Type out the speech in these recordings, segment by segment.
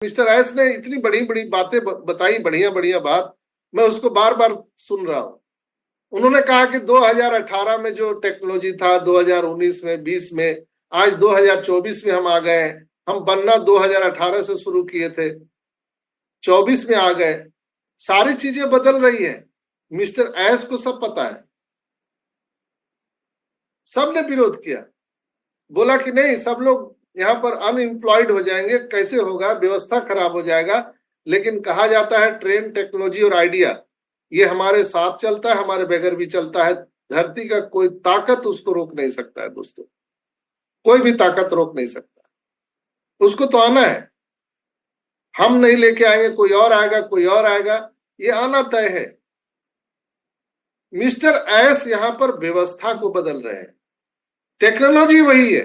Mister S ने इतनी बड़ी बड़ी बातें बताई, बढ़िया बढ़िया बात, मैं उसको बार बार सुन रहा हूं। उन्होंने कहा कि 2018 में जो टेक्नोलॉजी था 2019 में 20 में, आज 2024 में हम आ गए। हम बनना 2018 से शुरू किए थे, 24 में आ गए। सारी चीजें बदल रही है। मिस्टर एस को सब पता है। सबने विरोध किया, बोला कि नहीं, सब लोग यहाँ पर अनएम्प्लॉयड हो जाएंगे, कैसे होगा, व्यवस्था खराब हो जाएगा। लेकिन कहा जाता है ट्रेन, टेक्नोलॉजी और आइडिया ये हमारे साथ चलता है, हमारे बगैर भी चलता है। धरती का कोई ताकत उसको रोक नहीं सकता है दोस्तों, कोई भी ताकत रोक नहीं सकता। उसको तो आना है। हम नहीं लेके आएंगे, कोई और आएगा, कोई और आएगा, ये आना तय है। मिस्टर एस यहां पर व्यवस्था को बदल रहे हैं। टेक्नोलॉजी वही है।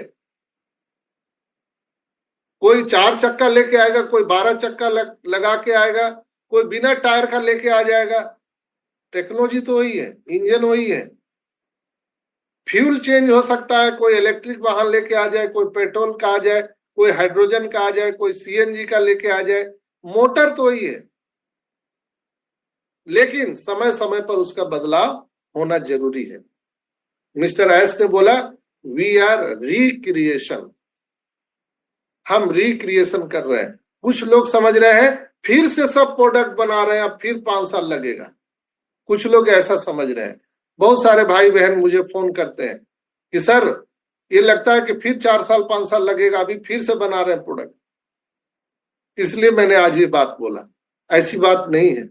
कोई 4 चक्का लेके आएगा, कोई 12 चक्का लगा के आएगा, कोई बिना टायर का लेके आ जाएगा। टेक्नोलॉजी तो वही है, इंजन वही है। फ्यूल चेंज हो सकता है, कोई इलेक्ट्रिक वाहन लेके आ जाए, कोई पेट्रोल का आ जाए, कोई हाइड्रोजन का आ जाए, कोई सीएनजी का लेके आ जाए। मोटर तो वही है, लेकिन समय समय पर उसका बदलाव होना जरूरी है। मिस्टर एस ने बोला वी आर रिक्रिएशन, हम रिक्रिएशन कर रहे हैं। कुछ लोग समझ रहे हैं फिर से सब प्रोडक्ट बना रहे हैं, अब फिर 5 साल लगेगा। कुछ लोग ऐसा समझ रहे हैं। बहुत सारे भाई बहन मुझे फोन करते हैं कि सर ये लगता है कि फिर 4 साल 5 साल लगेगा, अभी फिर से बना रहे हैं प्रोडक्ट। इसलिए मैंने आज ये बात बोला। ऐसी बात नहीं है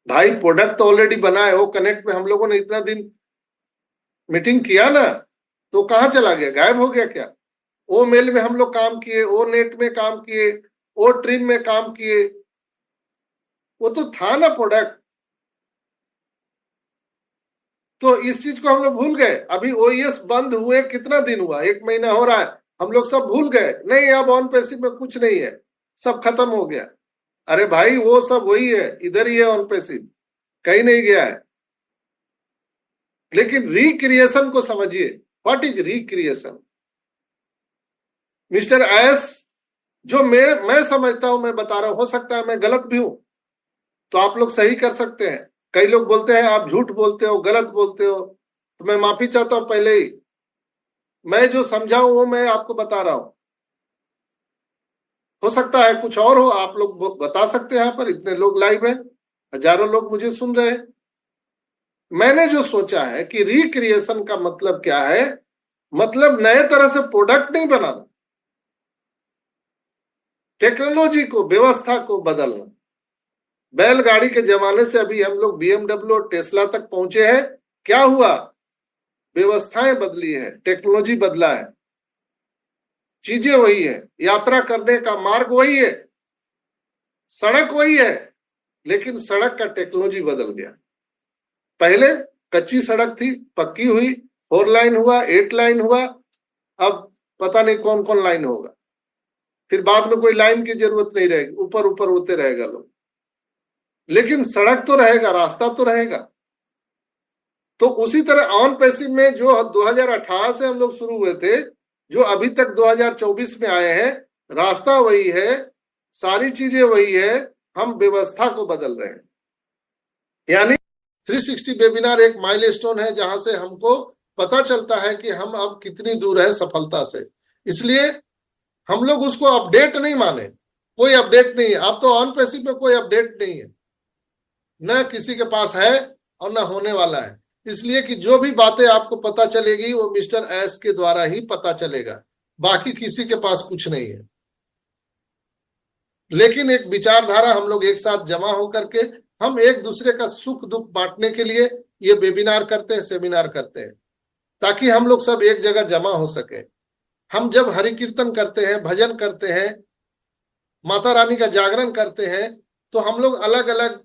भाई, प्रोडक्ट तो ऑलरेडी बना है। वो कनेक्ट में हम लोगों ने इतना दिन मीटिंग किया ना, तो कहाँ चला गया, गायब हो गया क्या? वो मेल में हम लोग काम किए, वो नेट में काम किए, वो ट्रिम में काम किए, वो तो था ना प्रोडक्ट। तो इस चीज को हम लोग भूल गए। अभी ओईएस बंद हुए कितना दिन हुआ, 1 महीना हो रहा है, हम लोग सब भूल गए। नहीं, अब ऑन पैसिव में कुछ नहीं है, सब खत्म हो गया। अरे भाई वो सब वही है, इधर ही है ऑन पैसिव, कहीं नहीं गया है। लेकिन रिक्रिएशन को समझिए, what is recreation. Mister S जो मैं समझता हूं, मैं बता रहा हूं, हो सकता है मैं गलत भी हूं, तो आप लोग सही कर सकते हैं। कई लोग बोलते हैं आप झूठ बोलते हो, गलत बोलते हो, तो मैं माफी चाहता हूं पहले ही। मैं जो समझा हूं वो मैं आपको बता रहा हूं। हो सकता है कुछ और हो, आप लोग बता सकते हैं। यहाँ पर इतने लोग लाइव हैं, हजारों लोग मुझे सुन रहे हैं। मैंने जो सोचा है कि रिक्रिएशन का मतलब क्या है, मतलब नए तरह से प्रोडक्ट नहीं बनाना, टेक्नोलॉजी को, व्यवस्था को बदलना। बैलगाड़ी के जमाने से अभी हम लोग बीएमडब्ल्यू और टेस्ला तक पहुंचे हैं। क्या हुआ, व्यवस्थाएं बदली है, टेक्नोलॉजी बदला है, चीजें वही है, यात्रा करने का मार्ग वही है, सड़क वही है, लेकिन सड़क का टेक्नोलॉजी बदल गया। पहले कच्ची सड़क थी, पक्की हुई, 4 लाइन हुआ, 8 लाइन हुआ, अब पता नहीं कौन कौन लाइन होगा। फिर बाद में कोई लाइन की जरूरत नहीं रहेगी, ऊपर ऊपर होते रहेगा लोग, लेकिन सड़क तो रहेगा, रास्ता तो रहेगा। तो उसी तरह ऑन पैसिव में जो 2018 से हम लोग शुरू हुए थे, जो अभी तक 2024 में आए हैं, रास्ता वही है, सारी चीजें वही है, हम व्यवस्था को बदल रहे हैं। यानी 360 वेबिनार एक माइलस्टोन है, जहां से हमको पता चलता है कि हम अब कितनी दूर है सफलता से। इसलिए हम लोग उसको अपडेट नहीं माने, कोई अपडेट नहीं है। अब तो ऑन पैसिव में कोई अपडेट नहीं है, न किसी के पास है और न होने वाला है। इसलिए कि जो भी बातें आपको पता चलेगी वो मिस्टर एस के द्वारा ही पता चलेगा, बाकी किसी के पास कुछ नहीं है। लेकिन एक विचारधारा हम लोग एक साथ जमा होकर के हम एक दूसरे का सुख दुख बांटने के लिए ये वेबिनार करते हैं, सेमिनार करते हैं, ताकि हम लोग सब एक जगह जमा हो सके। हम जब हरि कीर्तन करते हैं, भजन करते हैं, माता रानी का जागरण करते हैं, तो हम लोग अलग अलग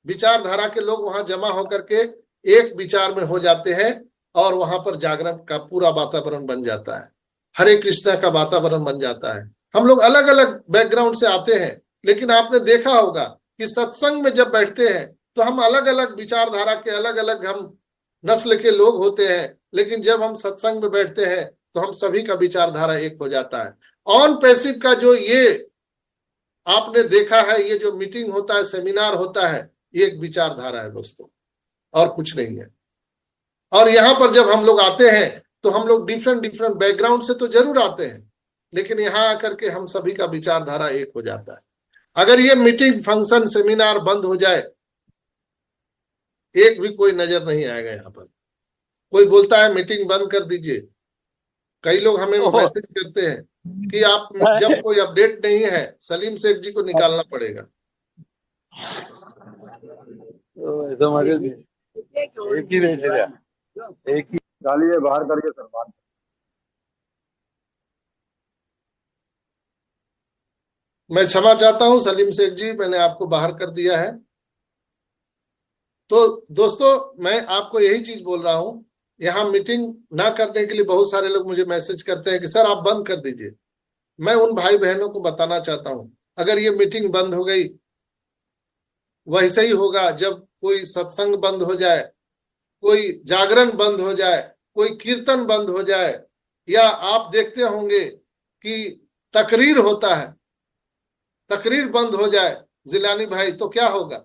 विचारधारा के लोग वहां जमा होकर के एक विचार में हो जाते हैं, और वहां पर जागरण का पूरा वातावरण बन जाता है, हरे कृष्णा का वातावरण बन जाता है। हम लोग अलग अलग बैकग्राउंड से आते हैं, लेकिन आपने देखा होगा कि सत्संग में जब बैठते हैं तो हम अलग अलग विचारधारा के, अलग अलग हम नस्ल के लोग होते हैं, लेकिन जब हम सत्संग में बैठते हैं तो हम सभी का विचारधारा एक हो जाता है। ऑन पैसिव का जो ये आपने देखा है ये जो मीटिंग होता है, सेमिनार होता है, ये एक विचारधारा है दोस्तों, और कुछ नहीं है। और यहाँ पर जब हम लोग आते हैं तो हम लोग डिफरेंट डिफरेंट बैकग्राउंड से तो जरूर आते हैं, लेकिन यहाँ आकर के हम सभी का विचारधारा एक हो जाता है। अगर ये मीटिंग, फंक्शन, सेमिनार बंद हो जाए, एक भी कोई नजर नहीं आएगा यहाँ पर। कोई बोलता है मीटिंग बंद कर दीजिए, कई लोग हमें मैसेज करते हैं कि आप जब कोई अपडेट नहीं है सलीम शेख जी को निकालना पड़ेगा। एक ही भेज दिया, एक ही डालिए बाहर करके सर बात। मैं क्षमा चाहता हूं सलीम शेख जी, मैंने आपको बाहर कर दिया है। तो दोस्तों मैं आपको यही चीज बोल रहा हूं, यहाँ मीटिंग ना करने के लिए बहुत सारे लोग मुझे मैसेज करते हैं कि सर आप बंद कर दीजिए। मैं उन भाई बहनों को बताना चाहता हूं, अगर ये मीटिंग बंद हो गई, वैसे ही होगा जब कोई सत्संग बंद हो जाए, कोई जागरण बंद हो जाए, कोई कीर्तन बंद हो जाए, या आप देखते होंगे कि तकरीर होता है, तकरीर बंद हो जाए जिलानी भाई, तो क्या होगा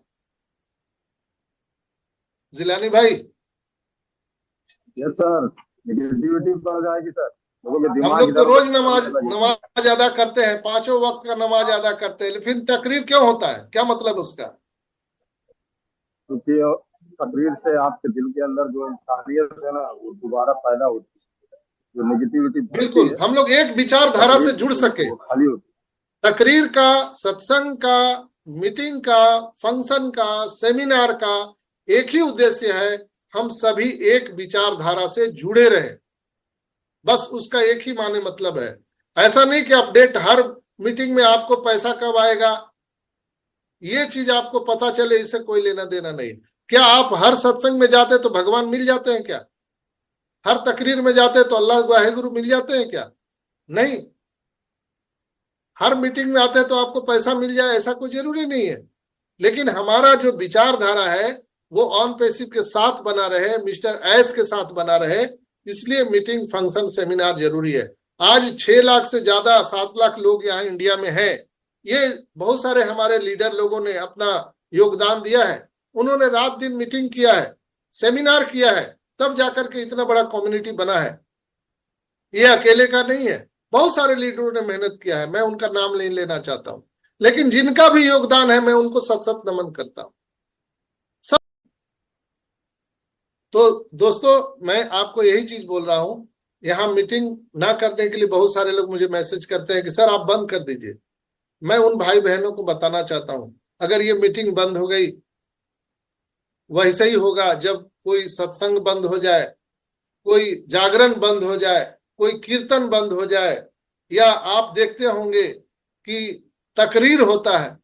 जिलानी भाई? यस सर, नेगेटिविटी बढ़ जाएगी सर। हम लोग तो रोज नमाज अदा करते हैं, 5 वक्त का नमाज अदा करते हैं, फिर तकरीर क्यों होता है? क्या मतलब उसका? क्योंकि तकरीर से आपके दिल के अंदर जो इंसानियत है ना, वो दोबारा पैदा होती है। जो नेगेटिविटी बिल्कुल, हम लोग एक विचारधारा से जुड़ सके। खाली होती तकरीर का, सत्संग का, मीटिंग का, फंक्शन का, सेमिनार का एक ही उद्देश्य है, हम सभी एक विचारधारा से जुड़े रहे, बस उसका एक ही माने मतलब है। ऐसा नहीं कि अपडेट हर मीटिंग में आपको पैसा कब आएगा, ये चीज आपको पता चले, इससे कोई लेना देना नहीं। क्या आप हर सत्संग में जाते तो भगवान मिल जाते हैं क्या? हर तकरीर में जाते तो अल्लाह वाहेगुरु मिल जाते हैं क्या? नहीं। हर मीटिंग में आते तो आपको पैसा मिल जाए, ऐसा कोई जरूरी नहीं है। लेकिन हमारा जो विचारधारा है वो ऑन पैसिव के साथ बना रहे, मिस्टर एस के साथ बना रहे, इसलिए मीटिंग, फंक्शन, सेमिनार जरूरी है। आज 6 लाख से ज्यादा, 7 लाख लोग यहाँ इंडिया में हैं। ये बहुत सारे हमारे लीडर लोगों ने अपना योगदान दिया है, उन्होंने रात दिन मीटिंग किया है, सेमिनार किया है, तब जाकर के इतना बड़ा कम्युनिटी बना है। ये अकेले का नहीं है, बहुत सारे लीडरों ने मेहनत किया है, मैं उनका नाम नहीं लेना चाहता हूं, लेकिन जिनका भी योगदान है मैं उनको सत सत नमन करता हूं। तो दोस्तों मैं आपको यही चीज बोल रहा हूं, यहाँ मीटिंग ना करने के लिए बहुत सारे लोग मुझे मैसेज करते हैं कि सर आप बंद कर दीजिए। मैं उन भाई बहनों को बताना चाहता हूं, अगर ये मीटिंग बंद हो गई, वैसे ही होगा जब कोई सत्संग बंद हो जाए, कोई जागरण बंद हो जाए, कोई कीर्तन बंद हो जाए, या आप देखते होंगे कि तकरीर होता है,